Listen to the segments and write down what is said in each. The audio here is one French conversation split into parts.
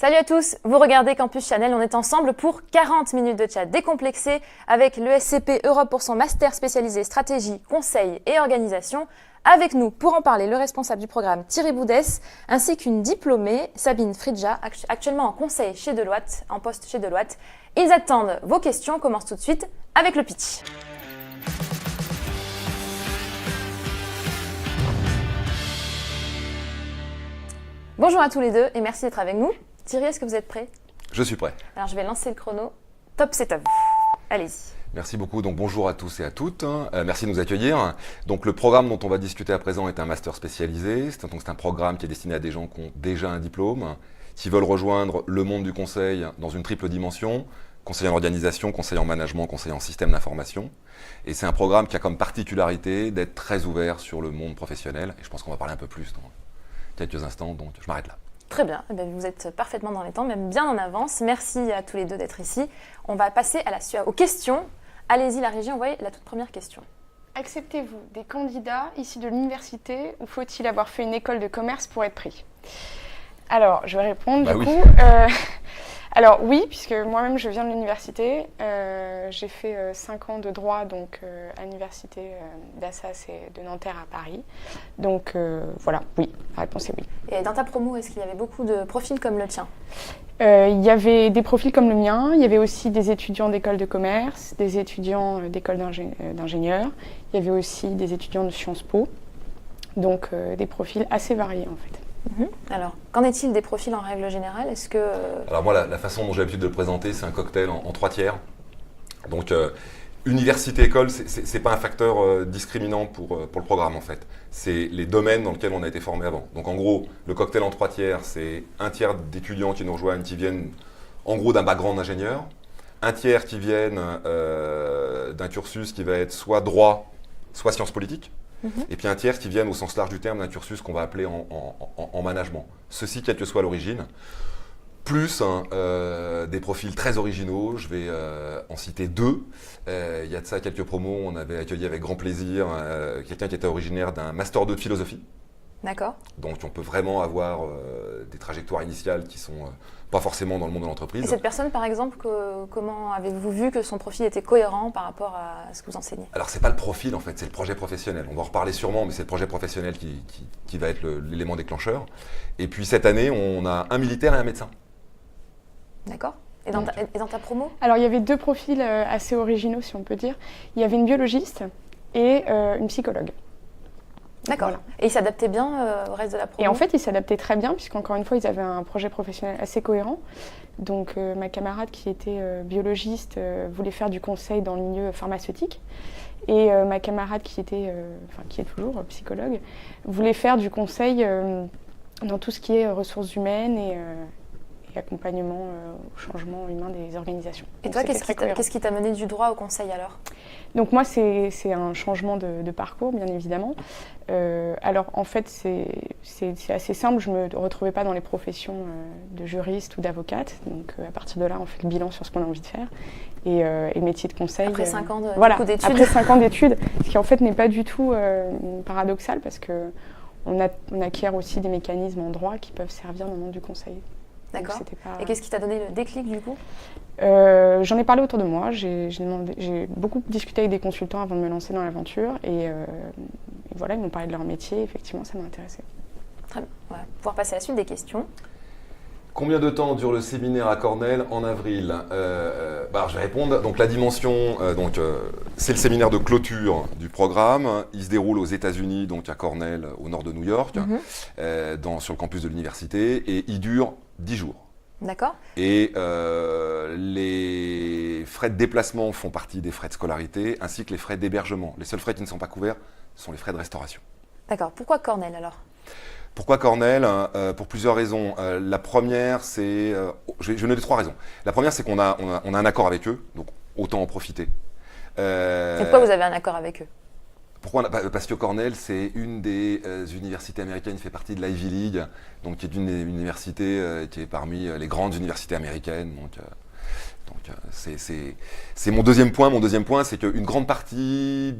Salut à tous, vous regardez Campus Channel, on est ensemble pour 40 minutes de chat décomplexé avec le SCP Europe pour son master spécialisé stratégie, conseil et organisation. Avec nous pour en parler, le responsable du programme Thierry Boudès, ainsi qu'une diplômée, Sabine Fridja, actuellement en conseil chez Deloitte, en poste chez Deloitte. Ils attendent vos questions, on commence tout de suite avec le pitch. Bonjour à tous les deux et merci d'être avec nous. Thierry, est-ce que vous êtes prêt? Je suis prêt. Alors je vais lancer le chrono. Top, c'est à vous. Allez-y. Merci beaucoup. Donc bonjour à tous et à toutes. Merci de nous accueillir. Donc le programme dont on va discuter à présent est un master spécialisé. C'est un programme qui est destiné à des gens qui ont déjà un diplôme, qui veulent rejoindre le monde du conseil dans une triple dimension: conseiller en organisation, conseiller en management, conseiller en système d'information. Et c'est un programme qui a comme particularité d'être très ouvert sur le monde professionnel. Et je pense qu'on va parler un peu plus dans quelques instants. Donc je m'arrête là. Très bien, vous êtes parfaitement dans les temps, même bien en avance. Merci à tous les deux d'être ici. On va passer aux questions. Allez-y, la régie, envoyez la toute première question. Acceptez-vous des candidats issus de l'université ou faut-il avoir fait une école de commerce pour être pris? Alors, je vais répondre du coup. Alors oui, puisque moi-même je viens de l'université. J'ai fait 5 ans de droit donc, à l'université d'Assas et de Nanterre à Paris. Donc voilà, oui, la réponse est oui. Et dans ta promo, est-ce qu'il y avait beaucoup de profils comme le tien? Il y avait des profils comme le mien, il y avait aussi des étudiants d'école de commerce, des étudiants d'école d'ingénieurs, il y avait aussi des étudiants de Sciences Po, donc des profils assez variés en fait. Alors, qu'en est-il des profils en règle générale? Est-ce que... Alors moi, la façon dont j'ai l'habitude de le présenter, c'est un cocktail en 3 tiers. Donc, université-école, c'est pas un facteur discriminant pour le programme en fait. C'est les domaines dans lesquels on a été formé avant. Donc en gros, le cocktail en 3 tiers, c'est un tiers d'étudiants qui nous rejoignent, qui viennent en gros d'un background d'ingénieur, un tiers qui viennent d'un cursus qui va être soit droit, soit sciences politiques, et puis un tiers qui viennent au sens large du terme d'un cursus qu'on va appeler en management. Ceci, quelle que soit l'origine. Plus des profils très originaux, je vais en citer 2. Il y a de ça quelques promos, on avait accueilli avec grand plaisir quelqu'un qui était originaire d'un Master 2 de philosophie. D'accord. Donc on peut vraiment avoir des trajectoires initiales qui sont pas forcément dans le monde de l'entreprise. Et cette personne, par exemple, comment avez-vous vu que son profil était cohérent par rapport à ce que vous enseignez? Alors c'est pas le profil en fait, c'est le projet professionnel. On va en reparler sûrement, mais c'est le projet professionnel qui va être l'élément déclencheur. Et puis cette année, on a un militaire et un médecin. D'accord. Et dans ta promo? Alors il y avait 2 profils assez originaux si on peut dire. Il y avait une biologiste et une psychologue. D'accord. Voilà. Et ils s'adaptaient bien au reste de la promo? Et en fait, ils s'adaptaient très bien, puisqu'encore une fois, ils avaient un projet professionnel assez cohérent. Donc, ma camarade qui était biologiste voulait faire du conseil dans le milieu pharmaceutique. Et ma camarade qui est toujours psychologue, voulait faire du conseil dans tout ce qui est ressources humaines et accompagnement au changement humain des organisations. Et toi, qu'est-ce qui t'a mené du droit au conseil alors? Donc moi, c'est un changement de parcours, bien évidemment. Alors en fait, c'est assez simple, je ne me retrouvais pas dans les professions de juriste ou d'avocate. Donc à partir de là, on fait le bilan sur ce qu'on a envie de faire. Et le métier de conseil... Après 5 ans d'études. Après 5 ans d'études, ce qui en fait n'est pas du tout paradoxal, parce qu'on acquiert aussi des mécanismes en droit qui peuvent servir dans le monde du conseil. D'accord. Et qu'est-ce qui t'a donné le déclic du coup? J'en ai parlé autour de moi, j'ai beaucoup discuté avec des consultants avant de me lancer dans l'aventure et voilà, ils m'ont parlé de leur métier, effectivement ça m'a intéressée. Très bien, on va pouvoir passer à la suite des questions. Combien de temps dure le séminaire à Cornell en avril? Je vais répondre. Donc la dimension, c'est le séminaire de clôture du programme. Il se déroule aux États-Unis, donc à Cornell, au nord de New York, sur le campus de l'université, et il dure 10 jours. D'accord. Et les frais de déplacement font partie des frais de scolarité, ainsi que les frais d'hébergement. Les seuls frais qui ne sont pas couverts sont les frais de restauration. D'accord. Pourquoi Cornell alors? Pourquoi Cornell? Pour plusieurs raisons. La première, c'est... je vais donner 3 raisons. La première, c'est qu'on a un accord avec eux, donc autant en profiter. Et pourquoi vous avez un accord avec eux? Pourquoi? Parce que Cornell, c'est une des universités américaines qui fait partie de l'Ivy League, donc qui est une université qui est parmi les grandes universités américaines. Donc c'est mon deuxième point. Mon deuxième point, c'est qu'une grande partie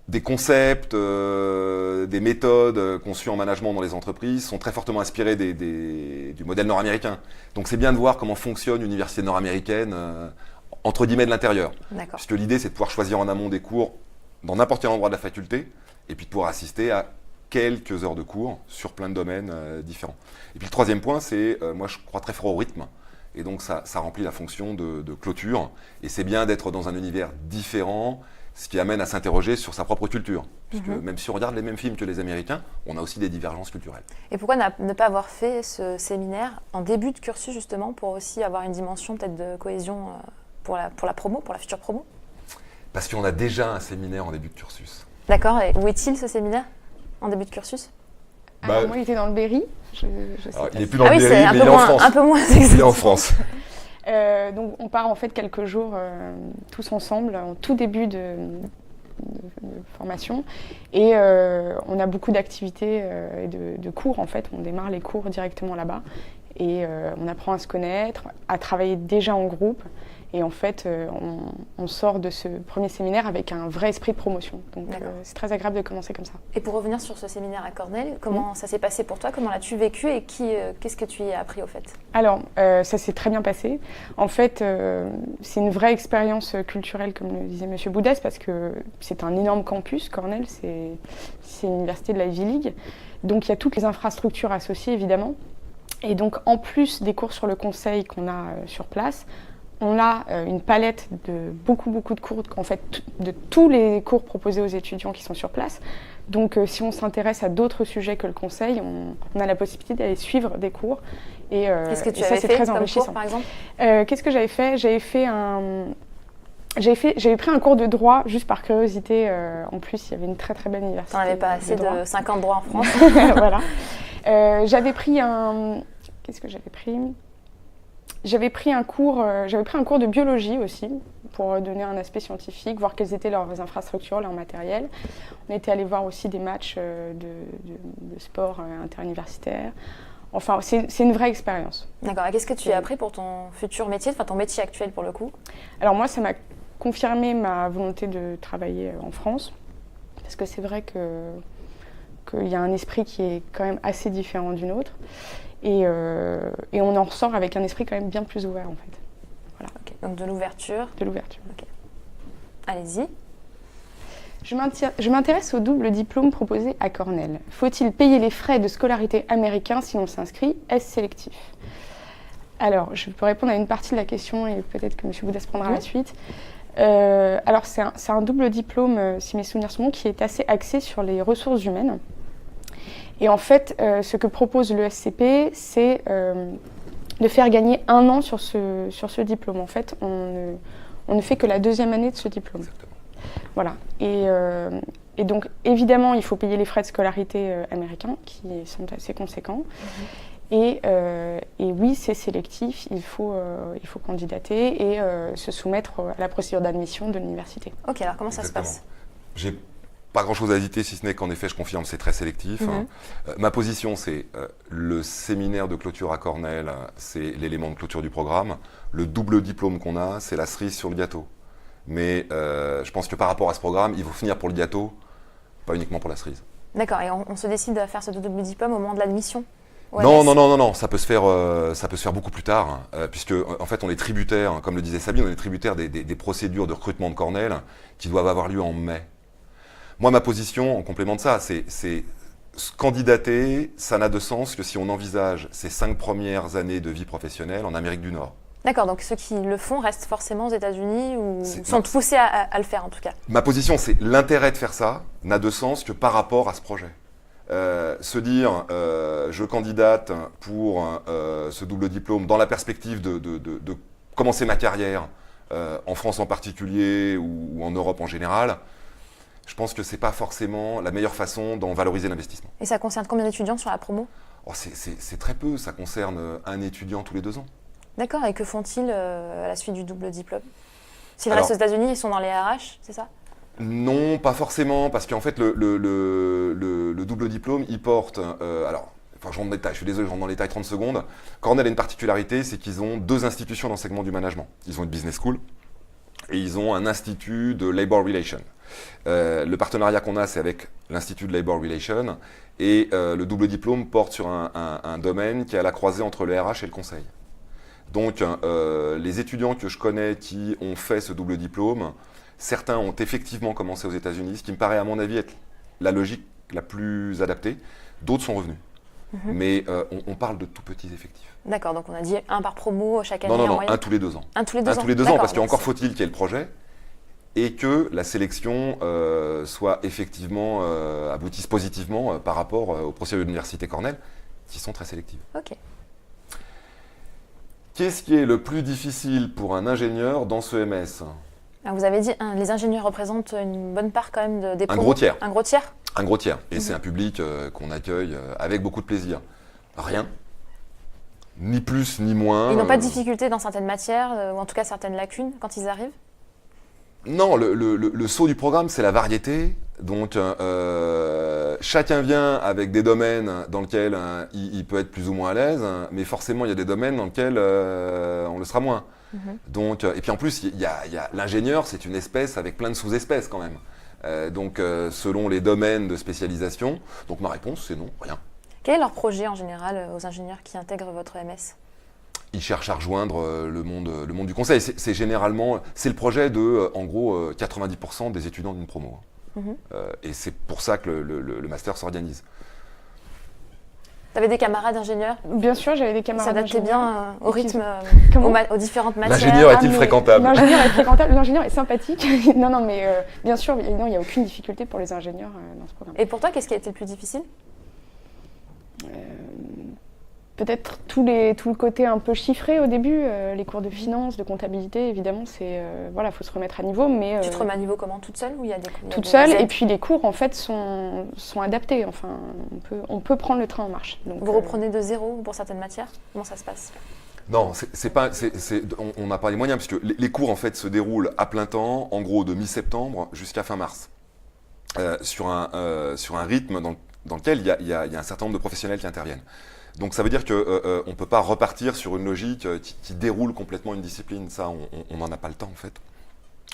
des concepts, des méthodes conçues en management dans les entreprises sont très fortement inspirées des du modèle nord-américain. Donc c'est bien de voir comment fonctionne l'université nord-américaine entre guillemets de l'intérieur. D'accord. Puisque l'idée, c'est de pouvoir choisir en amont des cours dans n'importe quel endroit de la faculté et puis de pouvoir assister à quelques heures de cours sur plein de domaines différents. Et puis le troisième point, c'est, moi je crois très fort au rythme. Et donc ça remplit la fonction de clôture. Et c'est bien d'être dans un univers différent, ce qui amène à s'interroger sur sa propre culture. Puisque même si on regarde les mêmes films que les Américains, on a aussi des divergences culturelles. Et pourquoi ne pas avoir fait ce séminaire en début de cursus justement pour aussi avoir une dimension peut-être de cohésion pour la promo, pour la future promo? Parce qu'on a déjà un séminaire en début de cursus. D'accord, et où est-il ce séminaire en début de cursus? Alors, moi, il était dans le Berry. Alors, il n'est plus dans le Berry, mais il est en France. Un peu moins Il est en France. Donc on part en fait quelques jours tous ensemble, en tout début de formation. Et on a beaucoup d'activités et de cours en fait. On démarre les cours directement là-bas. Et on apprend à se connaître, à travailler déjà en groupe. Et en fait, on sort de ce premier séminaire avec un vrai esprit de promotion. Donc c'est très agréable de commencer comme ça. Et pour revenir sur ce séminaire à Cornell, comment ça s'est passé pour toi? Comment l'as-tu vécu et qu'est-ce que tu y as appris au fait? Alors, ça s'est très bien passé. En fait, c'est une vraie expérience culturelle, comme le disait M. Boudès, parce que c'est un énorme campus. Cornell, c'est l'université de la Ivy League. Donc il y a toutes les infrastructures associées, évidemment. Et donc, en plus des cours sur le conseil qu'on a sur place, on a une palette de beaucoup de cours, en fait, de tous les cours proposés aux étudiants qui sont sur place. Donc, si on s'intéresse à d'autres sujets que le conseil, on a la possibilité d'aller suivre des cours. Et, qu'est-ce que tu ça, avais c'est fait très comme enrichissant. cours, par exemple? Qu'est-ce que j'avais fait? J'avais pris un cours de droit, juste par curiosité. En plus, il y avait une très belle université. T'en avais pas assez de 50 droits en France? Voilà. J'avais pris un... Qu'est-ce que j'avais pris? J'avais pris un cours de biologie aussi, pour donner un aspect scientifique, voir quelles étaient leurs infrastructures, leur matériel. On était allé voir aussi des matchs de sport interuniversitaire. Enfin, c'est une vraie expérience. D'accord. Et qu'est-ce que tu as appris pour ton futur métier, enfin ton métier actuel pour le coup? Alors moi, ça m'a confirmé ma volonté de travailler en France, parce que c'est vrai qu'il y a un esprit qui est quand même assez différent du nôtre. Et on en ressort avec un esprit quand même bien plus ouvert en fait. Voilà. Okay. Donc de l'ouverture. De l'ouverture. Okay. Allez-y. Je m'intéresse au double diplôme proposé à Cornell. Faut-il payer les frais de scolarité américains si on s'inscrit? Est-ce sélectif? Alors, je peux répondre à une partie de la question et peut-être que M. Boudès prendra la suite. Alors, c'est un double diplôme, si mes souvenirs sont bons, qui est assez axé sur les ressources humaines. Et en fait, ce que propose le SCP, c'est de faire gagner 1 an sur ce diplôme. En fait, on ne fait que la 2e année de ce diplôme. Exactement. Voilà. Et donc, évidemment, il faut payer les frais de scolarité américains, qui sont assez conséquents. Et oui, c'est sélectif, il faut candidater et se soumettre à la procédure d'admission de l'université. Ok, alors comment ça se passe? J'ai pas grand-chose à hésiter, si ce n'est qu'en effet, je confirme, c'est très sélectif. Ma position, c'est le séminaire de clôture à Cornell, c'est l'élément de clôture du programme. Le double diplôme qu'on a, c'est la cerise sur le gâteau. Mais je pense que par rapport à ce programme, il faut finir pour le gâteau, pas uniquement pour la cerise. D'accord, et on se décide à faire ce double diplôme au moment de l'admission? Non, ça peut se faire beaucoup plus tard, puisque en fait on est tributaire, comme le disait Sabine, on est tributaire des procédures de recrutement de Cornell qui doivent avoir lieu en mai. Moi, ma position, en complément de ça, c'est candidater, ça n'a de sens que si on envisage ces 5 premières années de vie professionnelle en Amérique du Nord. D'accord, donc ceux qui le font restent forcément aux États-Unis ou sont poussés à le faire en tout cas. Ma position, c'est l'intérêt de faire ça n'a de sens que par rapport à ce projet. Se dire je candidate pour ce double diplôme dans la perspective de commencer ma carrière en France en particulier ou en Europe en général, je pense que ce n'est pas forcément la meilleure façon d'en valoriser l'investissement. Et ça concerne combien d'étudiants sur la promo? C'est très peu, ça concerne un étudiant tous les 2 ans. D'accord, et que font-ils à la suite du double diplôme? S'ils restent aux États-Unis, ils sont dans les RH, c'est ça? Non, pas forcément, parce qu'en fait, le double diplôme, il porte... je rentre dans les détails, je suis désolé, je rentre dans les détails 30 secondes. Cornell a une particularité, c'est qu'ils ont 2 institutions d'enseignement du management. Ils ont une business school et ils ont un institut de labor relations. Le partenariat qu'on a, c'est avec l'Institut de Labor Relations. Et le double diplôme porte sur un domaine qui est à la croisée entre le RH et le conseil. Donc, les étudiants que je connais qui ont fait ce double diplôme, certains ont effectivement commencé aux États-Unis, ce qui me paraît à mon avis être la logique la plus adaptée. D'autres sont revenus. Mais on parle de tout petits effectifs. D'accord, donc on a dit un par promo chaque année Non, en moyenne. un tous les 2 ans. Un tous les 2 ans. Un tous les 2 ans, parce D'accord, qu'encore donc faut-il qu'il y ait le projet et que la sélection soit effectivement aboutisse positivement par rapport aux procédures de l'Université Cornell, qui sont très sélectives. Ok. Qu'est-ce qui est le plus difficile pour un ingénieur dans ce MS? Alors vous avez dit les ingénieurs représentent une bonne part quand même des promos. gros tiers. Un gros tiers. Un gros tiers. Et c'est un public qu'on accueille avec beaucoup de plaisir. Rien. Ni plus, ni moins. Ils n'ont pas de difficultés dans certaines matières, ou en tout cas certaines lacunes quand ils arrivent? Non, le saut du programme, c'est la variété. Donc, chacun vient avec des domaines dans lesquels il peut être plus ou moins à l'aise, mais forcément, il y a des domaines dans lesquels on le sera moins. Donc, et puis en plus, il y a l'ingénieur, c'est une espèce avec plein de sous-espèces quand même. Donc, selon les domaines de spécialisation, donc ma réponse, c'est non, rien. Quel est leur projet en général aux ingénieurs qui intègrent votre MS? Ils cherchent à rejoindre le monde du conseil. C'est généralement, c'est le projet de, en gros, 90% des étudiants d'une promo. Et c'est pour ça que le master s'organise. Tu avais des camarades ingénieurs? Bien sûr, j'avais des camarades S'adaptaient bien au rythme, aux différentes matières? L'ingénieur est-il fréquentable? L'ingénieur est fréquentable, l'ingénieur est sympathique. Non, mais bien sûr, il n'y a aucune difficulté pour les ingénieurs dans ce programme. Et pour toi, qu'est-ce qui a été le plus difficile? Peut-être tout le côté un peu chiffré au début, les cours de finance, de comptabilité, évidemment, c'est voilà, faut se remettre à niveau. Mais tu te remets à niveau comment, toute seule ou il y a des cours? Toute seule, et puis les cours en fait sont adaptés. Enfin, on peut prendre le train en marche. Donc, vous reprenez de zéro pour certaines matières? Comment ça se passe? Non, on n'a pas les moyens, puisque les cours en fait se déroulent à plein temps, en gros de mi-septembre jusqu'à fin mars, sur un rythme dans lequel il y a un certain nombre de professionnels qui interviennent. Donc ça veut dire qu'on ne peut pas repartir sur une logique qui déroule complètement une discipline. Ça, on n'en a pas le temps en fait.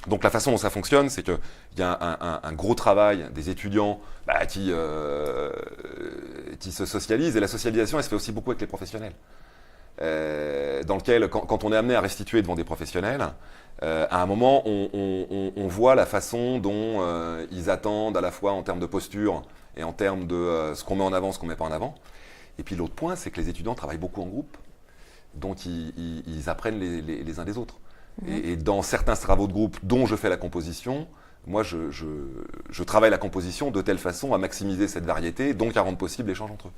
Donc la façon dont ça fonctionne, c'est qu'il y a un gros travail des étudiants qui se socialisent. Et la socialisation, elle se fait aussi beaucoup avec les professionnels. Dans lequel, quand on est amené à restituer devant des professionnels, à un moment, on voit la façon dont ils attendent à la fois en termes de posture et en termes de ce qu'on met en avant, ce qu'on ne met pas en avant. Et puis l'autre point, c'est que les étudiants travaillent beaucoup en groupe, donc ils apprennent les uns des autres. Et dans certains travaux de groupe dont je fais la composition, moi je travaille la composition de telle façon à maximiser cette variété, donc à rendre possible l'échange entre eux.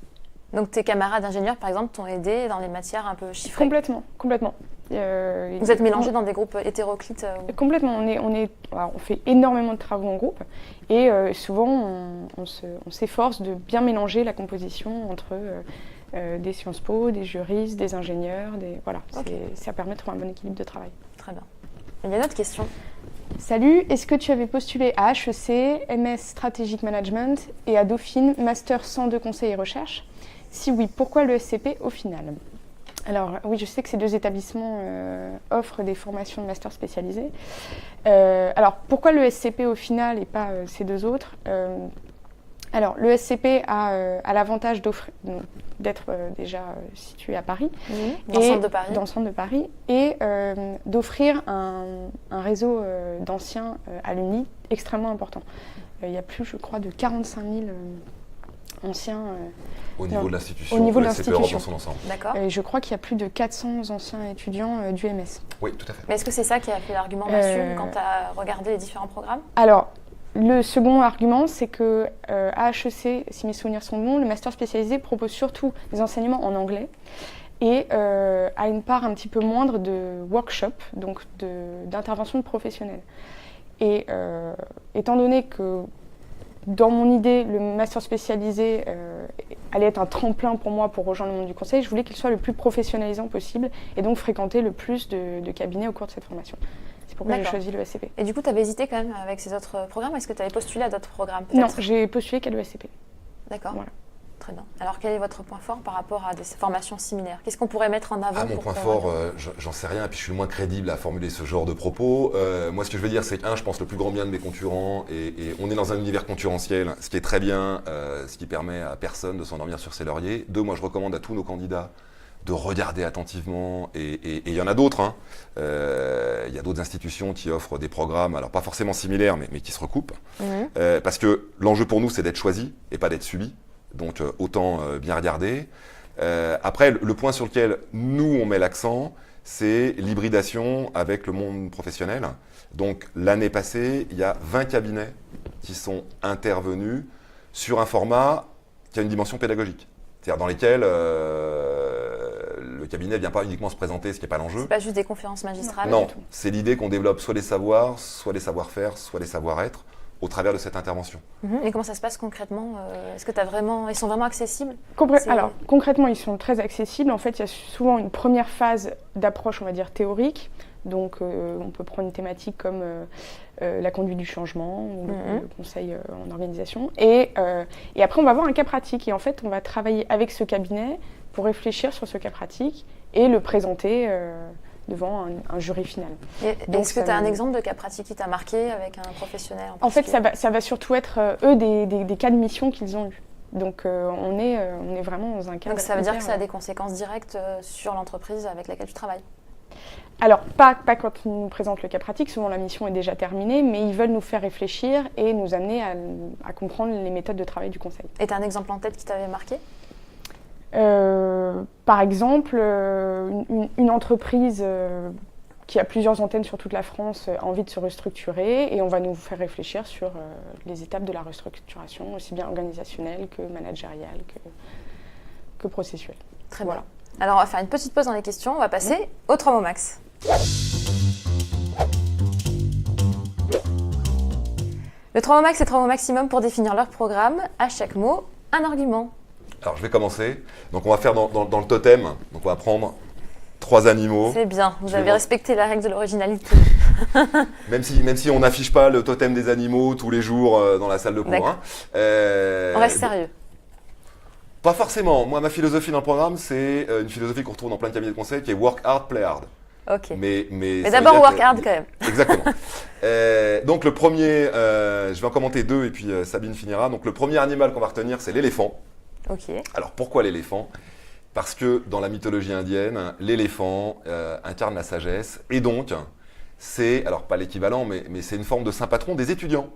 Donc tes camarades ingénieurs, par exemple, t'ont aidé dans les matières un peu chiffrées? Complètement. Vous êtes mélangés dans des groupes hétéroclites? Complètement. On fait énormément de travaux en groupe et souvent on s'efforce de bien mélanger la composition entre des Sciences Po, des juristes, des ingénieurs. Voilà, okay. Ça permet de trouver un bon équilibre de travail. Très bien. Il y a une autre question. Salut, est-ce que tu avais postulé à HEC, MS Strategic Management et à Dauphine, Master 102 Conseil et Recherche? Si oui, pourquoi le SCP au final? Alors oui, je sais que ces deux établissements offrent des formations de master spécialisées. Alors pourquoi le SCP au final et pas ces deux autres? Alors le SCP a l'avantage d'être déjà situé à Paris, dans le centre de Paris. Dans le centre de Paris, et d'offrir un réseau d'anciens alumni extrêmement important. Il y a plus, je crois, de 45 000 anciens au niveau de l'institution, au niveau de l'institution l'institution dans son ensemble. D'accord. Et je crois qu'il y a plus de 400 anciens étudiants du MS. Oui, tout à fait. Mais est-ce que c'est ça qui a fait l'argument là-dessus quand tu as regardé les différents programmes? Alors, le second argument, c'est que à HEC, si mes souvenirs sont bons, le master spécialisé propose surtout des enseignements en anglais et a une part un petit peu moindre de workshop, donc d'intervention de professionnels. Et étant donné que dans mon idée, le master spécialisé allait être un tremplin pour moi pour rejoindre le monde du conseil, je voulais qu'il soit le plus professionnalisant possible et donc fréquenter le plus de cabinets au cours de cette formation. C'est pourquoi j'ai choisi le SCP. Et du coup, tu avais hésité quand même avec ces autres programmes? Est-ce que tu avais postulé à d'autres programmes? Non, j'ai postulé qu'à l'ESCP. D'accord. Voilà. Très bien. Alors, quel est votre point fort par rapport à des formations similaires? Qu'est-ce qu'on pourrait mettre en avant? Mon point fort, j'en sais rien, et puis je suis le moins crédible à formuler ce genre de propos. Moi, ce que je veux dire, c'est que, je pense le plus grand bien de mes concurrents, et on est dans un univers concurrentiel, ce qui est très bien, ce qui permet à personne de s'endormir sur ses lauriers. 2, moi, je recommande à tous nos candidats de regarder attentivement, et il y en a d'autres. Il y a d'autres institutions qui offrent des programmes, alors pas forcément similaires, mais qui se recoupent. Parce que l'enjeu pour nous, c'est d'être choisi et pas d'être subi. Donc autant bien regarder. Après, le point sur lequel nous, on met l'accent, c'est l'hybridation avec le monde professionnel. Donc l'année passée, il y a 20 cabinets qui sont intervenus sur un format qui a une dimension pédagogique. C'est-à-dire dans lesquels le cabinet ne vient pas uniquement se présenter, ce qui n'est pas l'enjeu. C'est pas juste des conférences magistrales? Non, c'est l'idée qu'on développe soit les savoirs, soit les savoir-faire, soit les savoir-être au travers de cette intervention. Et comment ça se passe concrètement? Est-ce que ils sont vraiment accessibles? Alors, concrètement, ils sont très accessibles. En fait, il y a souvent une première phase d'approche, on va dire, théorique. Donc, on peut prendre une thématique comme la conduite du changement ou le conseil en organisation. Et après, on va avoir un cas pratique. Et en fait, on va travailler avec ce cabinet pour réfléchir sur ce cas pratique et le présenter devant un jury final. Est-ce que tu as un exemple de cas pratique qui t'a marqué avec un professionnel en fait, ça va surtout être eux des cas de mission qu'ils ont eus. Donc on est vraiment dans un cas. Donc ça veut dire que ça a des conséquences directes sur l'entreprise avec laquelle tu travailles? Alors, pas quand ils nous présentent le cas pratique, souvent la mission est déjà terminée, mais ils veulent nous faire réfléchir et nous amener à comprendre les méthodes de travail du conseil. Et tu as un exemple en tête qui t'avait marqué? Par exemple, une entreprise qui a plusieurs antennes sur toute la France a envie de se restructurer et on va nous faire réfléchir sur les étapes de la restructuration, aussi bien organisationnelle que managériale que processuelle. Très bien. Alors on va faire une petite pause dans les questions, on va passer au 3 mots max. Le 3 mots max, c'est 3 mots maximum pour définir leur programme. À chaque mot, un argument. Alors je vais commencer. Donc on va faire dans le totem. Donc on va prendre 3 animaux. C'est bien, vous avez respecté la règle de l'originalité. même si on n'affiche pas le totem des animaux tous les jours dans la salle de cours. On reste sérieux. Pas forcément. Moi, ma philosophie dans le programme, c'est une philosophie qu'on retrouve dans plein de cabinets de conseil qui est work hard, play hard. Ok. Mais d'abord work hard quand même. Exactement. Donc le premier, je vais en commenter 2 et puis Sabine finira. Donc le premier animal qu'on va retenir, c'est l'éléphant. Ok. Alors pourquoi l'éléphant? Parce que dans la mythologie indienne, l'éléphant incarne la sagesse et donc c'est, alors pas l'équivalent, mais c'est une forme de saint patron des étudiants.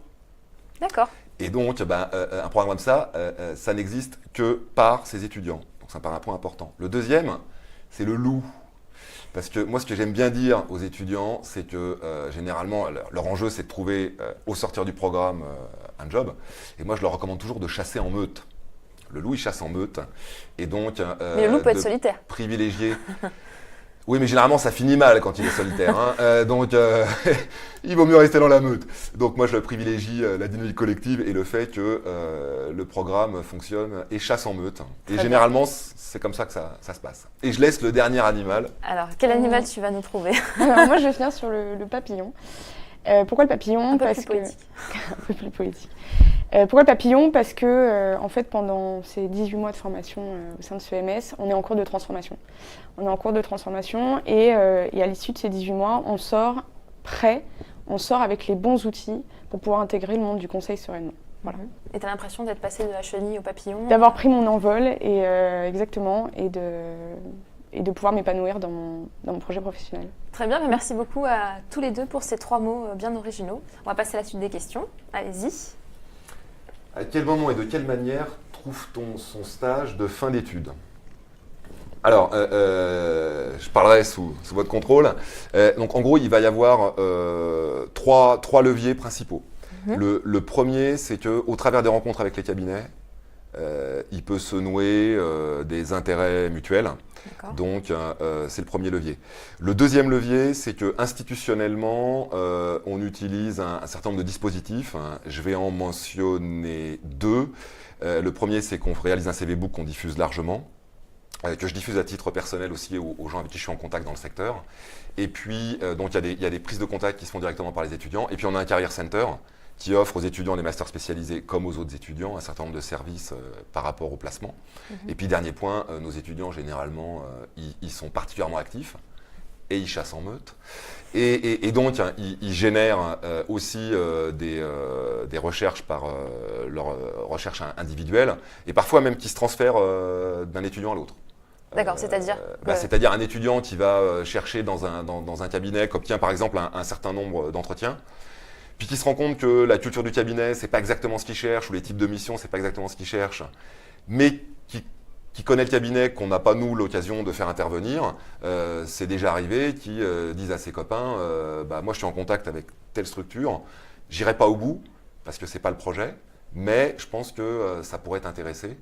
D'accord. Et donc, un programme comme ça, ça n'existe que par ses étudiants. Donc ça me paraît un point important. Le deuxième, c'est le loup. Parce que moi, ce que j'aime bien dire aux étudiants, c'est que généralement, leur enjeu, c'est de trouver, au sortir du programme, un job. Et moi, je leur recommande toujours de chasser en meute. Le loup, il chasse en meute. Et donc, mais le loup peut être solitaire. Privilégier. Oui, mais généralement, ça finit mal quand il est solitaire. Donc, il vaut mieux rester dans la meute. Donc, moi, je privilégie la dynamique collective et le fait que le programme fonctionne et chasse en meute. Et généralement, c'est comme ça que ça se passe. Et je laisse le dernier animal. Alors, quel animal tu vas nous trouver? Alors, moi, je vais finir sur le papillon. Pourquoi le papillon? Un peu plus poétique. Un peu plus poétique. Pourquoi le papillon? Parce que, en fait, pendant ces 18 mois de formation au sein de ce MS, on est en cours de transformation. On est en cours de transformation et à l'issue de ces 18 mois, on sort prêt, on sort avec les bons outils pour pouvoir intégrer le monde du conseil sereinement. Voilà. Et tu as l'impression d'être passé de la chenille au papillon? D'avoir pris mon envol, et, exactement, et de pouvoir m'épanouir dans mon projet professionnel. Très bien, merci beaucoup à tous les deux pour ces 3 mots bien originaux. On va passer à la suite des questions. Allez-y. À quel moment et de quelle manière trouve-t-on son stage de fin d'études? Alors, je parlerai sous votre contrôle. Donc, en gros, il va y avoir 3 leviers principaux. Le premier, c'est qu'au travers des rencontres avec les cabinets, il peut se nouer des intérêts mutuels. Donc, c'est le premier levier. Le deuxième levier, c'est que institutionnellement, on utilise un certain nombre de dispositifs. Je vais en mentionner 2. Le premier, c'est qu'on réalise un CV book qu'on diffuse largement, que je diffuse à titre personnel aussi aux gens avec qui je suis en contact dans le secteur. Et puis, donc, il y a des prises de contact qui se font directement par les étudiants. Et puis, on a un Career Center qui offre aux étudiants des masters spécialisés comme aux autres étudiants un certain nombre de services par rapport au placement. Et puis dernier point, nos étudiants généralement, ils sont particulièrement actifs et ils chassent en meute. Et donc, ils génèrent aussi des recherches par leur recherche individuelle et parfois même qui se transfèrent d'un étudiant à l'autre. D'accord, c'est-à-dire C'est-à-dire un étudiant qui va chercher dans un cabinet, qui obtient par exemple un certain nombre d'entretiens, puis qui se rend compte que la culture du cabinet, c'est pas exactement ce qu'il cherche, ou les types de missions, c'est pas exactement ce qu'il cherche, mais qui connaît le cabinet, qu'on n'a pas nous l'occasion de faire intervenir, c'est déjà arrivé, qui disent à ses copains, moi je suis en contact avec telle structure, j'irai pas au bout, parce que c'est pas le projet, mais je pense que ça pourrait t'intéresser.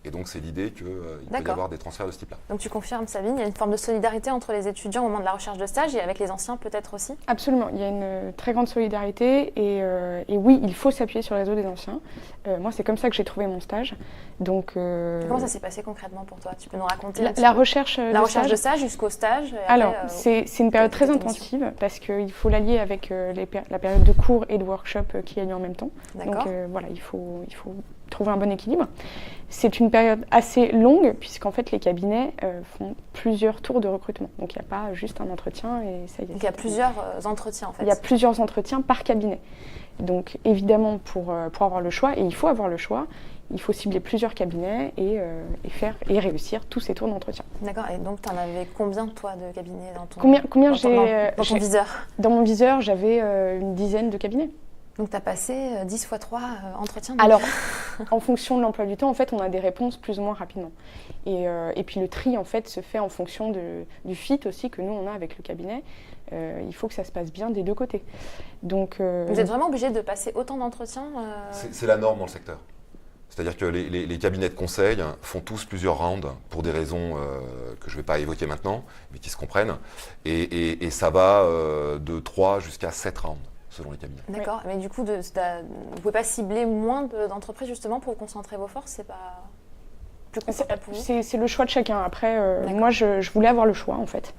Et donc, c'est l'idée qu'il peut y avoir des transferts de ce type-là. Donc, tu confirmes, Sabine, il y a une forme de solidarité entre les étudiants au moment de la recherche de stage et avec les anciens peut-être aussi? Absolument, il y a une très grande solidarité et oui, il faut s'appuyer sur le réseau des anciens. Moi, c'est comme ça que j'ai trouvé mon stage. Donc, comment ça s'est passé concrètement pour toi? Tu peux nous raconter la recherche de stage jusqu'au stage? Alors, c'est une période très intensive parce qu'il faut l'allier avec la période de cours et de workshop qui a lieu en même temps. Donc, voilà, il faut trouver un bon équilibre. C'est une période assez longue puisqu'en fait les cabinets font plusieurs tours de recrutement. Donc il n'y a pas juste un entretien et ça y est. Donc il y a plusieurs entretiens en fait. Il y a plusieurs entretiens par cabinet. Donc évidemment pour avoir le choix, et il faut avoir le choix, il faut cibler plusieurs cabinets et réussir tous ces tours d'entretien. D'accord, et donc tu en avais combien toi de cabinets dans ton viseur? Dans mon viseur, j'avais une dizaine de cabinets. Donc, tu as passé 10 x 3 entretiens? Alors, en fonction de l'emploi du temps, en fait, on a des réponses plus ou moins rapidement. Et puis, le tri, en fait, se fait en fonction du fit aussi que nous, on a avec le cabinet. Il faut que ça se passe bien des deux côtés. Donc, vous êtes vraiment obligé de passer autant d'entretiens C'est la norme dans le secteur. C'est-à-dire que les cabinets de conseil font tous plusieurs rounds pour des raisons que je ne vais pas évoquer maintenant, mais qui se comprennent. Et ça va de 3 jusqu'à 7 rounds. Selon les cabinets. D'accord, mais du coup, vous ne pouvez pas cibler moins d'entreprises justement pour concentrer vos forces? C'est pas plus confortable pour vous? C'est le choix de chacun. Après, moi, je voulais avoir le choix en fait.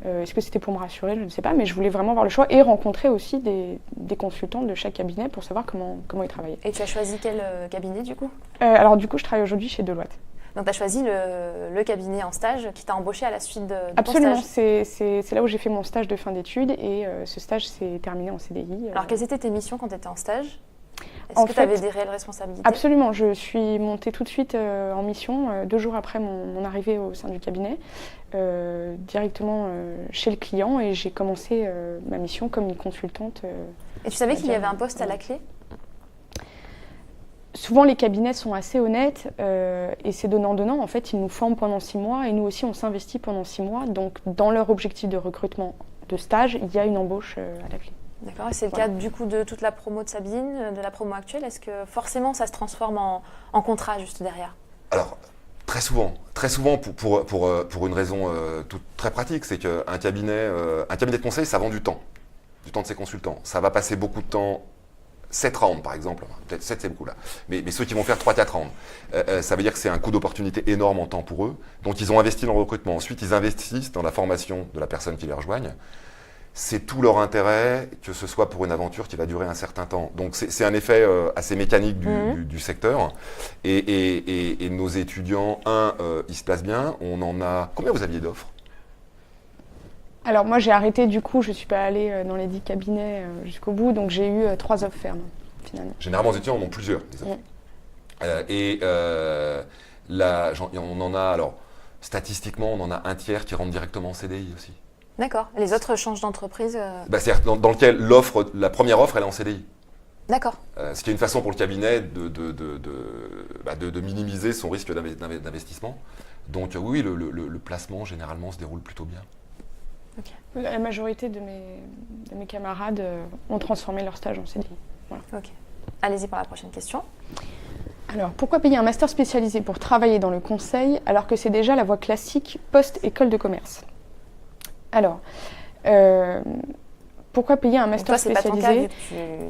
Est-ce que c'était pour me rassurer? Je ne sais pas, mais je voulais vraiment avoir le choix et rencontrer aussi des consultants de chaque cabinet pour savoir comment ils travaillaient. Et tu as choisi quel cabinet du coup? Alors du coup, je travaille aujourd'hui chez Deloitte. Donc, tu as choisi le cabinet en stage qui t'a embauché à la suite de Absolument, ton stage. c'est là où j'ai fait mon stage de fin d'études et ce stage s'est terminé en CDI. Alors, quelles étaient tes missions quand tu étais en stage? Est-ce que tu avais des réelles responsabilités? Absolument, je suis montée tout de suite en mission, 2 jours après mon arrivée au sein du cabinet, directement chez le client et j'ai commencé ma mission comme une consultante. Et tu savais qu'il y avait un poste à la clé? Souvent, les cabinets sont assez honnêtes et c'est donnant-donnant. En fait, ils nous forment pendant 6 mois et nous aussi, on s'investit pendant 6 mois. Donc, dans leur objectif de recrutement de stage, il y a une embauche à la clé. D'accord, et c'est le cas du coup de toute la promo de Sabine, de la promo actuelle. Est-ce que forcément, ça se transforme en contrat juste derrière? Alors, très souvent pour une raison toute très pratique, c'est qu'un cabinet de conseil, ça vend du temps de ses consultants. Ça va passer beaucoup de temps. 7 rounds par exemple, peut-être 7 c'est beaucoup là, mais ceux qui vont faire 3-4 rounds, ça veut dire que c'est un coût d'opportunité énorme en temps pour eux, donc ils ont investi dans le recrutement, ensuite ils investissent dans la formation de la personne qui les rejoigne, c'est tout leur intérêt que ce soit pour une aventure qui va durer un certain temps, donc c'est un effet assez mécanique du secteur, et nos étudiants, ils se placent bien, on en a, combien vous aviez d'offres? Alors moi j'ai arrêté du coup, je ne suis pas allée dans les 10 cabinets jusqu'au bout, donc j'ai eu 3 offres fermes finalement. Généralement les étudiants en ont plusieurs des offres. On en a, alors statistiquement on en a un tiers qui rentre directement en CDI aussi. D'accord, les autres changent d'entreprise C'est-à-dire dans lequel la première offre elle est en CDI. D'accord. Ce qui est une façon pour le cabinet de minimiser son risque d'investissement. Donc oui, le placement généralement se déroule plutôt bien. Okay. La majorité de mes camarades ont transformé leur stage en CDI. Voilà. Ok. Allez-y pour la prochaine question. Alors, pourquoi payer un master spécialisé pour travailler dans le conseil alors que c'est déjà la voie classique post-école de commerce? Alors, pourquoi payer un master spécialisé? Donc toi, c'est pas ton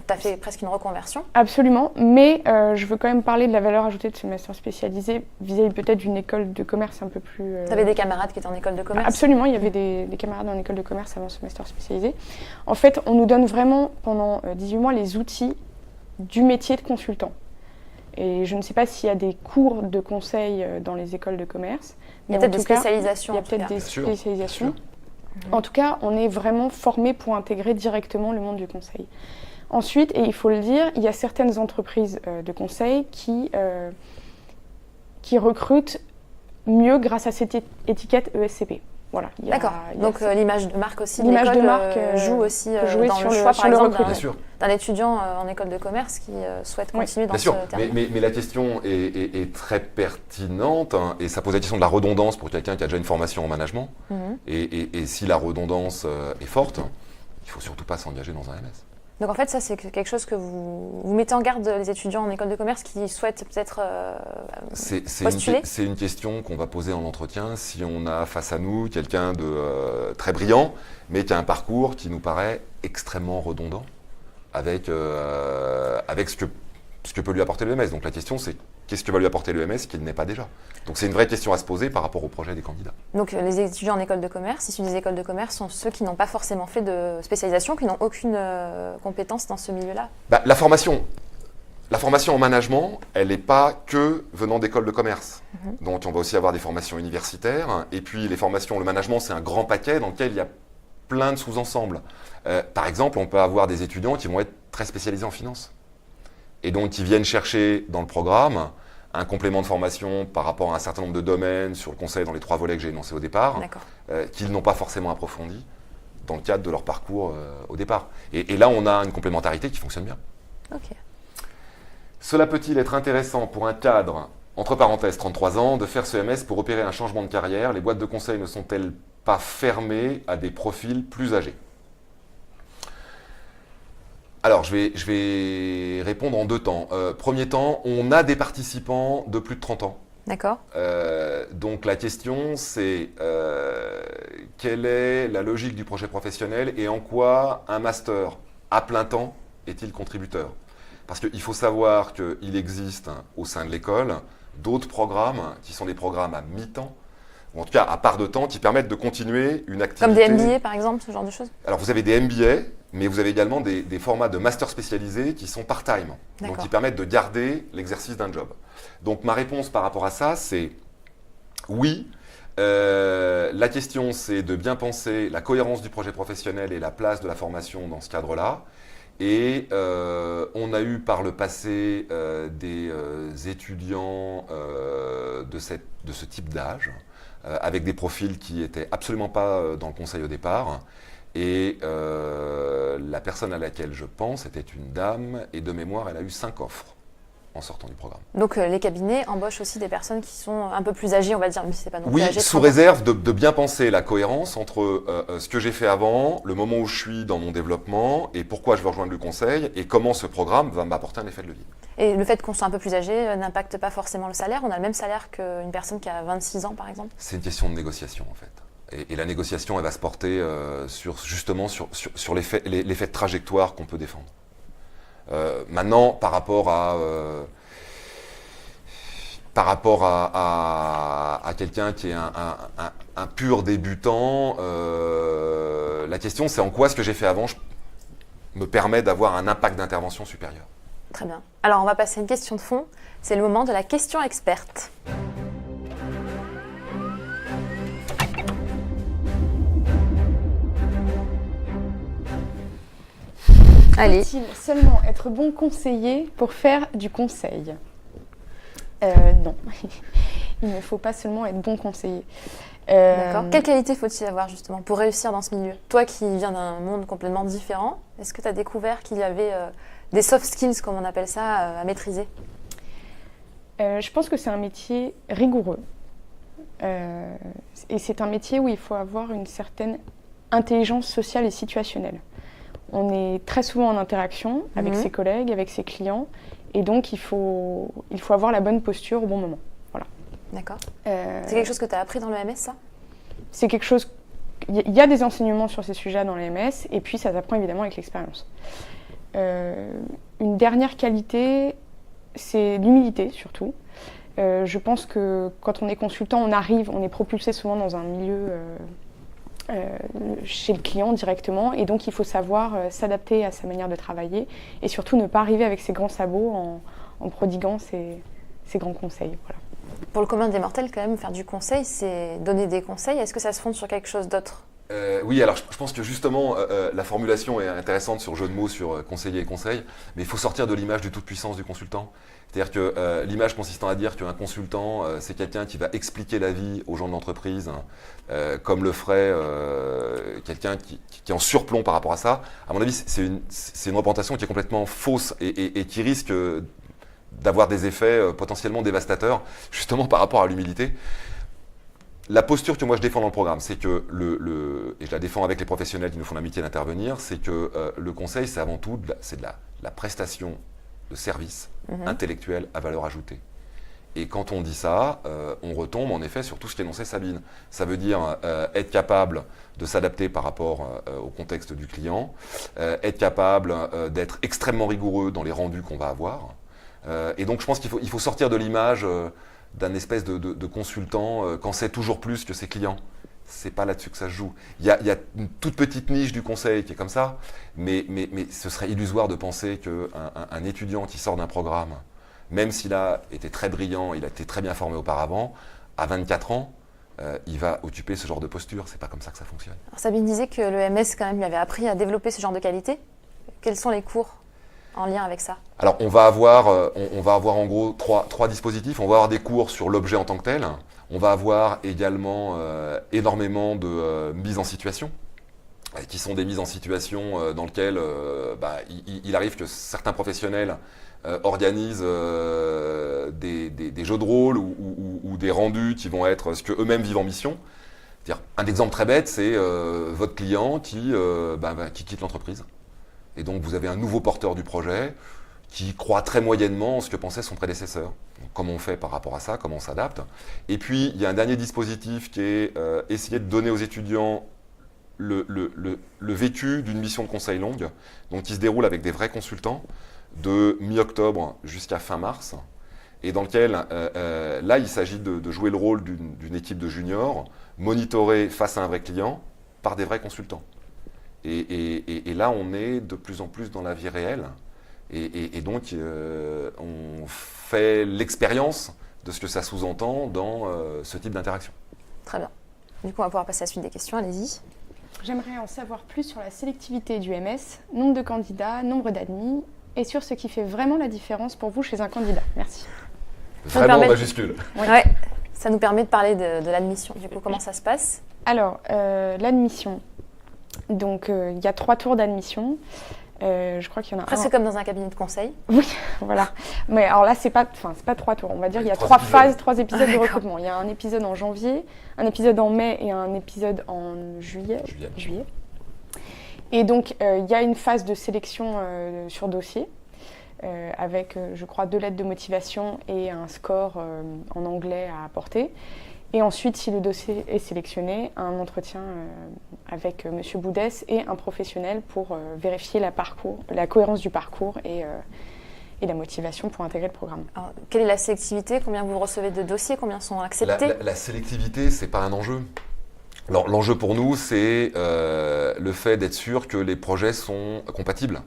cas, tu as fait presque une reconversion. Absolument, mais je veux quand même parler de la valeur ajoutée de ce master spécialisé vis-à-vis peut-être d'une école de commerce un peu plus... Tu avais des camarades qui étaient en école de commerce? Absolument, il y avait des camarades en école de commerce avant ce master spécialisé. En fait, on nous donne vraiment pendant 18 mois les outils du métier de consultant. Et je ne sais pas s'il y a des cours de conseil dans les écoles de commerce. Il y a peut-être des spécialisations. Il y a peut-être des Bien spécialisations. sûr. En tout cas, on est vraiment formé pour intégrer directement le monde du conseil. Ensuite, et il faut le dire, il y a certaines entreprises de conseil qui recrutent mieux grâce à cette étiquette ESCP. Voilà, D'accord. Donc l'image de marque aussi, l'image de marque joue aussi dans sur le choix, par exemple, Bien d'un étudiant en école de commerce qui souhaite continuer dans ce terme. Mais la question est très pertinente, hein, et ça pose la question de la redondance pour quelqu'un qui a déjà une formation en management. Et si la redondance est forte, il ne faut surtout pas s'engager dans un MS. Donc en fait, ça c'est quelque chose que vous mettez en garde les étudiants en école de commerce qui souhaitent peut-être postuler. C'est une question qu'on va poser en entretien si on a face à nous quelqu'un de très brillant, mais qui a un parcours qui nous paraît extrêmement redondant avec ce que peut lui apporter l'EMS. Donc la question c'est qu'est-ce que va lui apporter l'EMS qu'il n'est pas déjà. Donc c'est une vraie question à se poser par rapport au projet des candidats. Donc les étudiants en école de commerce, issus des écoles de commerce, sont ceux qui n'ont pas forcément fait de spécialisation, qui n'ont aucune compétence dans ce milieu-là. La formation en management, elle n'est pas que venant d'écoles de commerce. Donc on va aussi avoir des formations universitaires. Et puis les formations, le management, c'est un grand paquet dans lequel il y a plein de sous-ensembles. Par exemple, on peut avoir des étudiants qui vont être très spécialisés en finance. Et donc qui viennent chercher dans le programme un complément de formation par rapport à un certain nombre de domaines sur le conseil dans les 3 volets que j'ai énoncés au départ, qu'ils n'ont pas forcément approfondi dans le cadre de leur parcours au départ. Et là, on a une complémentarité qui fonctionne bien. Okay. Cela peut-il être intéressant pour un cadre, entre parenthèses 33 ans, de faire ce MS pour opérer un changement de carrière? Les boîtes de conseil ne sont-elles pas fermées à des profils plus âgés? Alors, je vais répondre en 2 temps. Premier temps, on a des participants de plus de 30 ans. D'accord. Donc la question, c'est quelle est la logique du projet professionnel et en quoi un master à plein temps est-il contributeur? Parce qu'il faut savoir qu'il existe au sein de l'école d'autres programmes qui sont des programmes à mi-temps, ou en tout cas à part de temps, qui permettent de continuer une activité. Comme des MBA par exemple, ce genre de choses? Alors vous avez des MBA, mais vous avez également des formats de master spécialisés qui sont part-time, donc qui permettent de garder l'exercice d'un job. Donc ma réponse par rapport à ça, c'est oui. La question, c'est de bien penser la cohérence du projet professionnel et la place de la formation dans ce cadre-là. Et on a eu par le passé des étudiants de ce type d'âge, avec des profils qui n'étaient absolument pas dans le conseil au départ. Et la personne à laquelle je pense était une dame, et de mémoire, elle a eu 5 offres en sortant du programme. Donc les cabinets embauchent aussi des personnes qui sont un peu plus âgées, on va dire, mais c'est pas non plus âgé. Oui, sous réserve de bien penser la cohérence entre ce que j'ai fait avant, le moment où je suis dans mon développement, et pourquoi je veux rejoindre le conseil, et comment ce programme va m'apporter un effet de levier. Et le fait qu'on soit un peu plus âgé n'impacte pas forcément le salaire? On a le même salaire qu'une personne qui a 26 ans, par exemple? C'est une question de négociation, en fait. Et la négociation, elle va se porter justement sur l'effet de trajectoire qu'on peut défendre. Maintenant, par rapport à quelqu'un qui est un pur débutant, la question c'est en quoi ce que j'ai fait avant me permet d'avoir un impact d'intervention supérieur. Très bien. Alors on va passer à une question de fond. C'est le moment de la question experte. Allez. Faut-il seulement être bon conseiller pour faire du conseil? Non, il ne faut pas seulement être bon conseiller. D'accord. Quelle qualité faut-il avoir justement pour réussir dans ce milieu? Toi qui viens d'un monde complètement différent, est-ce que tu as découvert qu'il y avait des soft skills, comme on appelle ça, à maîtriser? Je pense que c'est un métier rigoureux. Et c'est un métier où il faut avoir une certaine intelligence sociale et situationnelle. On est très souvent en interaction avec ses collègues, avec ses clients, et donc il faut avoir la bonne posture au bon moment. Voilà. D'accord. C'est quelque chose que tu as appris dans le MS, ça? C'est quelque chose... Il y a des enseignements sur ces sujets dans le MS, et puis ça s'apprend évidemment avec l'expérience. Une dernière qualité, c'est l'humilité surtout. Je pense que quand on est consultant, on est propulsé souvent dans un milieu chez le client directement. Et donc, il faut savoir s'adapter à sa manière de travailler et surtout ne pas arriver avec ses grands sabots en prodiguant ses grands conseils. Voilà. Pour le commun des mortels, quand même, faire du conseil, c'est donner des conseils. Est-ce que ça se fonde sur quelque chose d'autre ? Oui, alors je pense que justement, la formulation est intéressante sur jeu de mots, sur conseiller et conseil, mais il faut sortir de l'image du toute-puissance du consultant. C'est-à-dire que l'image consistant à dire qu'un consultant, c'est quelqu'un qui va expliquer la vie aux gens de l'entreprise, comme le ferait quelqu'un qui est en surplomb par rapport à ça. À mon avis, c'est une représentation qui est complètement fausse et qui risque d'avoir des effets potentiellement dévastateurs, justement par rapport à l'humilité. La posture que moi je défends dans le programme, c'est que et je la défends avec les professionnels qui nous font l'amitié d'intervenir, c'est que le conseil, c'est avant tout de la prestation de services intellectuels à valeur ajoutée. Et quand on dit ça, on retombe en effet sur tout ce qu'énonçait Sabine. Ça veut dire être capable de s'adapter par rapport au contexte du client, être capable d'être extrêmement rigoureux dans les rendus qu'on va avoir. Et donc je pense qu'il faut sortir de l'image d'un espèce de consultant qu'en sait toujours plus que ses clients. C'est pas là-dessus que ça se joue. Il y a une toute petite niche du conseil qui est comme ça, mais ce serait illusoire de penser qu'un étudiant qui sort d'un programme, même s'il a été très brillant, il a été très bien formé auparavant, à 24 ans, il va occuper ce genre de posture. C'est pas comme ça que ça fonctionne. Alors Sabine disait que le MS, quand même, lui avait appris à développer ce genre de qualité. Quels sont les cours en lien avec ça? Alors, on va avoir en gros trois dispositifs. On va avoir des cours sur l'objet en tant que tel. On va avoir également énormément de mises en situation, qui sont des mises en situation dans lesquelles il arrive que certains professionnels organisent des jeux de rôle ou des rendus qui vont être ce qu'eux-mêmes vivent en mission. C'est-à-dire, un exemple très bête, c'est votre client qui quitte l'entreprise. Et donc, vous avez un nouveau porteur du projet qui croit très moyennement en ce que pensait son prédécesseur. Donc, comment on fait par rapport à ça, comment on s'adapte. Et puis, il y a un dernier dispositif qui est essayer de donner aux étudiants le vécu d'une mission de conseil longue, donc qui se déroule avec des vrais consultants, de mi-octobre jusqu'à fin mars, et dans lequel, là, il s'agit de jouer le rôle d'une équipe de juniors, monitorée face à un vrai client, par des vrais consultants. Et là, on est de plus en plus dans la vie réelle. Et donc, on fait l'expérience de ce que ça sous-entend dans ce type d'interaction. Très bien. Du coup, on va pouvoir passer à la suite des questions. Allez-y. J'aimerais en savoir plus sur la sélectivité du MS, nombre de candidats, nombre d'admis, et sur ce qui fait vraiment la différence pour vous chez un candidat. Merci. Vraiment en majuscule. Oui. Ouais. Ça nous permet de parler de l'admission. Du coup, comment ça se passe? Alors, l'admission. Donc, il y a 3 tours d'admission. Je crois qu'il y en a Presque comme dans un cabinet de conseil. Oui, voilà. Mais alors là, c'est pas 3 tours. On va dire qu'il y a 3 phases, 3 épisodes de recrutement. Il y a un épisode en janvier, un épisode en mai et un épisode en juillet. Et donc, il y a une phase de sélection sur dossier avec, je crois, 2 lettres de motivation et un score en anglais à apporter. Et ensuite, si le dossier est sélectionné, un entretien avec M. Boudès et un professionnel pour vérifier la cohérence du parcours et la motivation pour intégrer le programme. Alors, quelle est la sélectivité? Combien vous recevez de dossiers? Combien sont acceptés? La sélectivité, ce n'est pas un enjeu. Alors, l'enjeu pour nous, c'est le fait d'être sûr que les projets sont compatibles.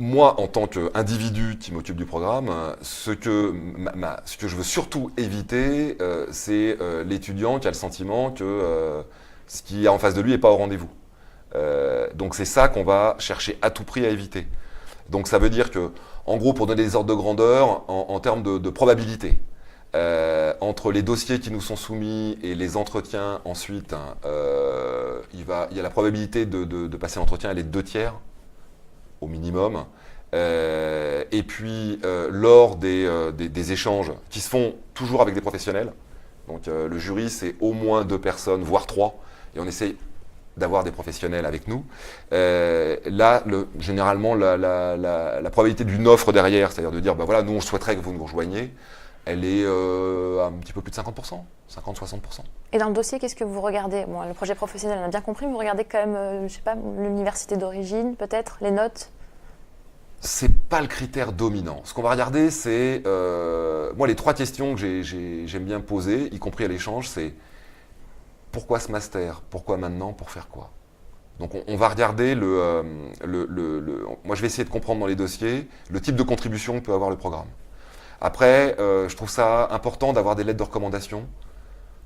Moi, en tant qu'individu qui m'occupe du programme, ce que je veux surtout éviter, c'est l'étudiant qui a le sentiment que ce qu'il y a en face de lui n'est pas au rendez-vous. Donc c'est ça qu'on va chercher à tout prix à éviter. Donc ça veut dire que, en gros, pour donner des ordres de grandeur, en termes de probabilité, entre les dossiers qui nous sont soumis et les entretiens ensuite, il y a la probabilité de passer l'entretien, elle est de 2/3. Au minimum. Et puis, lors des échanges qui se font toujours avec des professionnels, donc le jury, c'est au moins 2 personnes, voire 3, et on essaye d'avoir des professionnels avec nous. Là, généralement, la probabilité d'une offre derrière, c'est-à-dire de dire, voilà, nous, on souhaiterait que vous nous rejoigniez, elle est un petit peu plus de 50%, 50-60%. Et dans le dossier, qu'est-ce que vous regardez? Bon, le projet professionnel, on a bien compris, vous regardez quand même, je sais pas, l'université d'origine, peut-être, les notes? C'est pas le critère dominant. Ce qu'on va regarder, c'est... moi, les 3 questions que j'aime bien poser, y compris à l'échange, c'est pourquoi ce master? Pourquoi maintenant? Pour faire quoi? Donc on va regarder moi je vais essayer de comprendre dans les dossiers le type de contribution que peut avoir le programme. Après, je trouve ça important d'avoir des lettres de recommandation.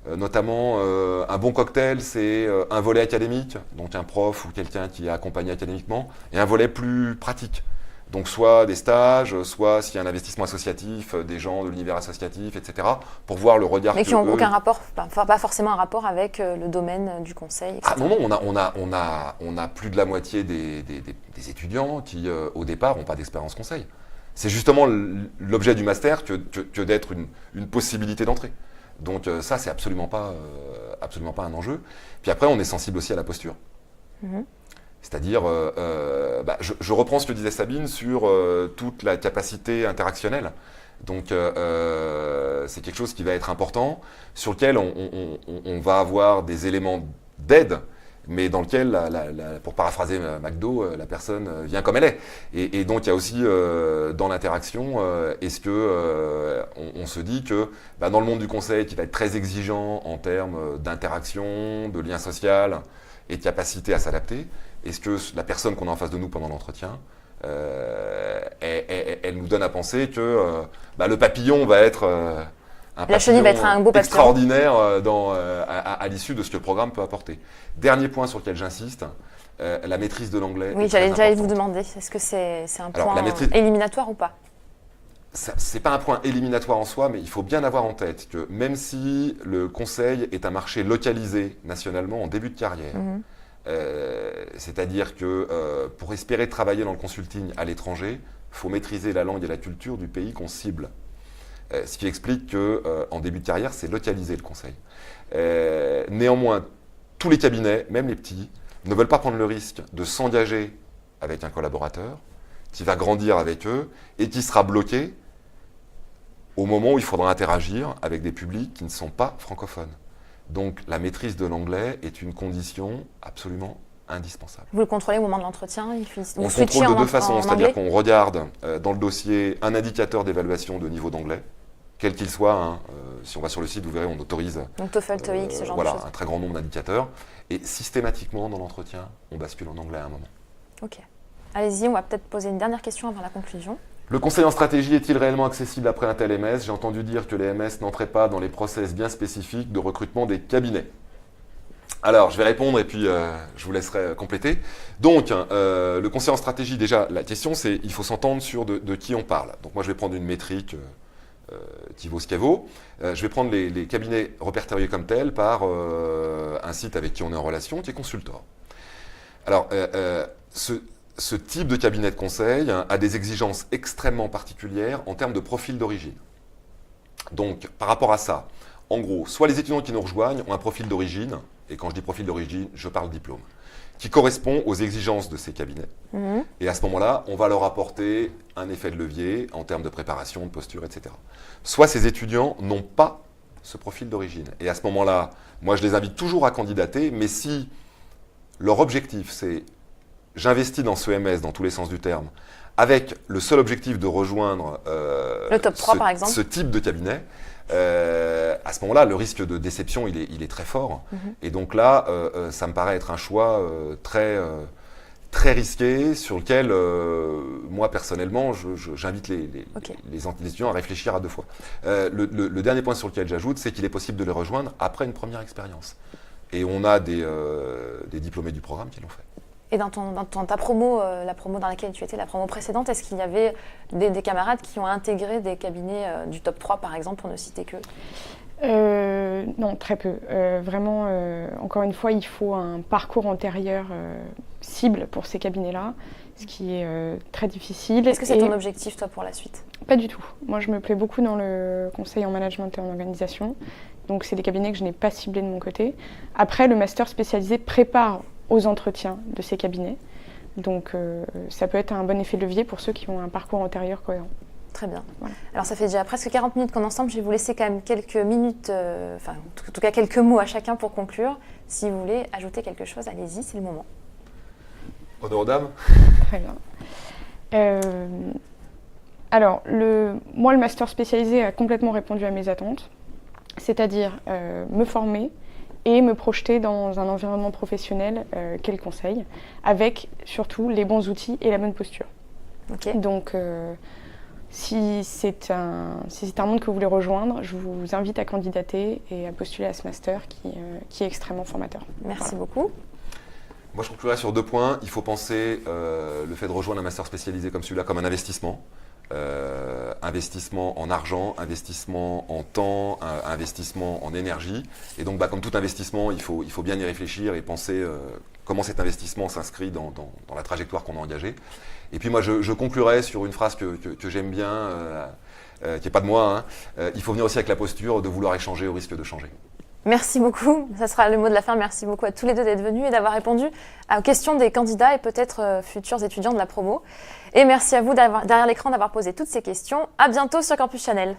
Notamment, un bon cocktail, c'est un volet académique, donc un prof ou quelqu'un qui est accompagné académiquement, et un volet plus pratique. Donc soit des stages, soit s'il y a un investissement associatif, des gens de l'univers associatif, etc., pour voir le regard. Mais qui n'ont aucun rapport, pas forcément un rapport avec le domaine du conseil, etc. Ah non, on a plus de la moitié des étudiants qui, au départ, n'ont pas d'expérience conseil. C'est justement l'objet du master que d'être une possibilité d'entrée. Donc ça, c'est absolument pas un enjeu. Puis après, on est sensible aussi à la posture. C'est-à-dire, je reprends ce que disait Sabine sur toute la capacité interactionnelle. Donc c'est quelque chose qui va être important, sur lequel on va avoir des éléments d'aide, mais dans lequel, pour paraphraser McDo, la personne vient comme elle est. Et donc il y a aussi dans l'interaction, est-ce que on se dit que dans le monde du conseil, qui va être très exigeant en termes d'interaction, de lien social et de capacité à s'adapter, est-ce que la personne qu'on a en face de nous pendant l'entretien, elle nous donne à penser que le papillon va être la chenille va être un beau papillon extraordinaire à l'issue de ce que le programme peut apporter. Dernier point sur lequel j'insiste, la maîtrise de l'anglais. Oui, j'allais vous demander, est-ce que c'est un point éliminatoire ou pas? C'est pas un point éliminatoire en soi, mais il faut bien avoir en tête que même si le conseil est un marché localisé nationalement en début de carrière, c'est-à-dire que pour espérer travailler dans le consulting à l'étranger, il faut maîtriser la langue et la culture du pays qu'on cible. Ce qui explique qu'en début de carrière, c'est localisé le conseil. Néanmoins, tous les cabinets, même les petits, ne veulent pas prendre le risque de s'engager avec un collaborateur qui va grandir avec eux et qui sera bloqué au moment où il faudra interagir avec des publics qui ne sont pas francophones. Donc la maîtrise de l'anglais est une condition absolument indispensable. Vous le contrôlez au moment de l'entretien? On contrôle de deux façons, c'est-à-dire qu'on regarde dans le dossier un indicateur d'évaluation de niveau d'anglais, quel qu'il soit. Si on va sur le site, vous verrez, on autorise donc TOEFL, TOEIC, ce genre de choses. Un très grand nombre d'indicateurs. Et systématiquement, dans l'entretien, on bascule en anglais à un moment. Ok. Allez-y, on va peut-être poser une dernière question avant la conclusion. Le conseil en stratégie est-il réellement accessible après un tel MS? J'ai entendu dire que les MS n'entraient pas dans les process bien spécifiques de recrutement des cabinets. Alors, je vais répondre et puis je vous laisserai compléter. Donc, le conseil en stratégie, déjà, la question, c'est il faut s'entendre sur de qui on parle. Donc, moi, je vais prendre une métrique qui vaut ce qu'elle vaut. Je vais prendre les cabinets répertoriés comme tels par un site avec qui on est en relation, qui est Consultor. Alors, ce type de cabinet de conseil a des exigences extrêmement particulières en termes de profil d'origine. Donc, par rapport à ça, en gros, soit les étudiants qui nous rejoignent ont un profil d'origine, et quand je dis profil d'origine, je parle diplôme, qui correspond aux exigences de ces cabinets. Et à ce moment-là, on va leur apporter un effet de levier en termes de préparation, de posture, etc. Soit ces étudiants n'ont pas ce profil d'origine. Et à ce moment-là, moi, je les invite toujours à candidater, mais si leur objectif, c'est j'investis dans ce MS dans tous les sens du terme, avec le seul objectif de rejoindre le top 3, par exemple, ce type de cabinet, à ce moment-là, le risque de déception, il est très fort. Et donc là, ça me paraît être un choix très risqué, sur lequel, moi, personnellement, j'invite les étudiants à réfléchir à deux fois. Le dernier point sur lequel j'ajoute, c'est qu'il est possible de les rejoindre après une première expérience. Et on a des diplômés du programme qui l'ont fait. Et dans ta promo, la promo dans laquelle tu étais, la promo précédente, est-ce qu'il y avait des camarades qui ont intégré des cabinets du top 3, par exemple, pour ne citer que? Non, très peu. Vraiment, encore une fois, il faut un parcours antérieur cible pour ces cabinets-là, ce qui est très difficile. Est-ce que c'est ton objectif, toi, pour la suite? Pas du tout. Moi, je me plais beaucoup dans le conseil en management et en organisation. Donc, c'est des cabinets que je n'ai pas ciblés de mon côté. Après, le master spécialisé prépare aux entretiens de ces cabinets. Donc, ça peut être un bon effet de levier pour ceux qui ont un parcours antérieur cohérent. Très bien. Voilà. Alors, ça fait déjà presque 40 minutes qu'on est ensemble. Je vais vous laisser quand même quelques minutes, en tout cas quelques mots à chacun pour conclure. Si vous voulez ajouter quelque chose, allez-y, c'est le moment. Honneur aux dames. Très bien. Alors, moi, le master spécialisé a complètement répondu à mes attentes, c'est-à-dire me former et me projeter dans un environnement professionnel qu'est le conseil, avec surtout les bons outils et la bonne posture. Ok. Donc, si c'est un monde que vous voulez rejoindre, je vous invite à candidater et à postuler à ce master qui est extrêmement formateur. Merci beaucoup. Moi, je conclurai sur 2 points. Il faut penser le fait de rejoindre un master spécialisé comme celui-là comme un investissement. Investissement en argent, investissement en temps, investissement en énergie. Et donc, comme tout investissement, il faut bien y réfléchir et penser comment cet investissement s'inscrit dans la trajectoire qu'on a engagée. Et puis moi, je conclurai sur une phrase que j'aime bien, qui n'est pas de moi. Il faut venir aussi avec la posture de vouloir échanger au risque de changer. Merci beaucoup. Ça sera le mot de la fin. Merci beaucoup à tous les deux d'être venus et d'avoir répondu aux questions des candidats et peut-être futurs étudiants de la promo. Et merci à vous derrière l'écran d'avoir posé toutes ces questions. À bientôt sur Campus Channel.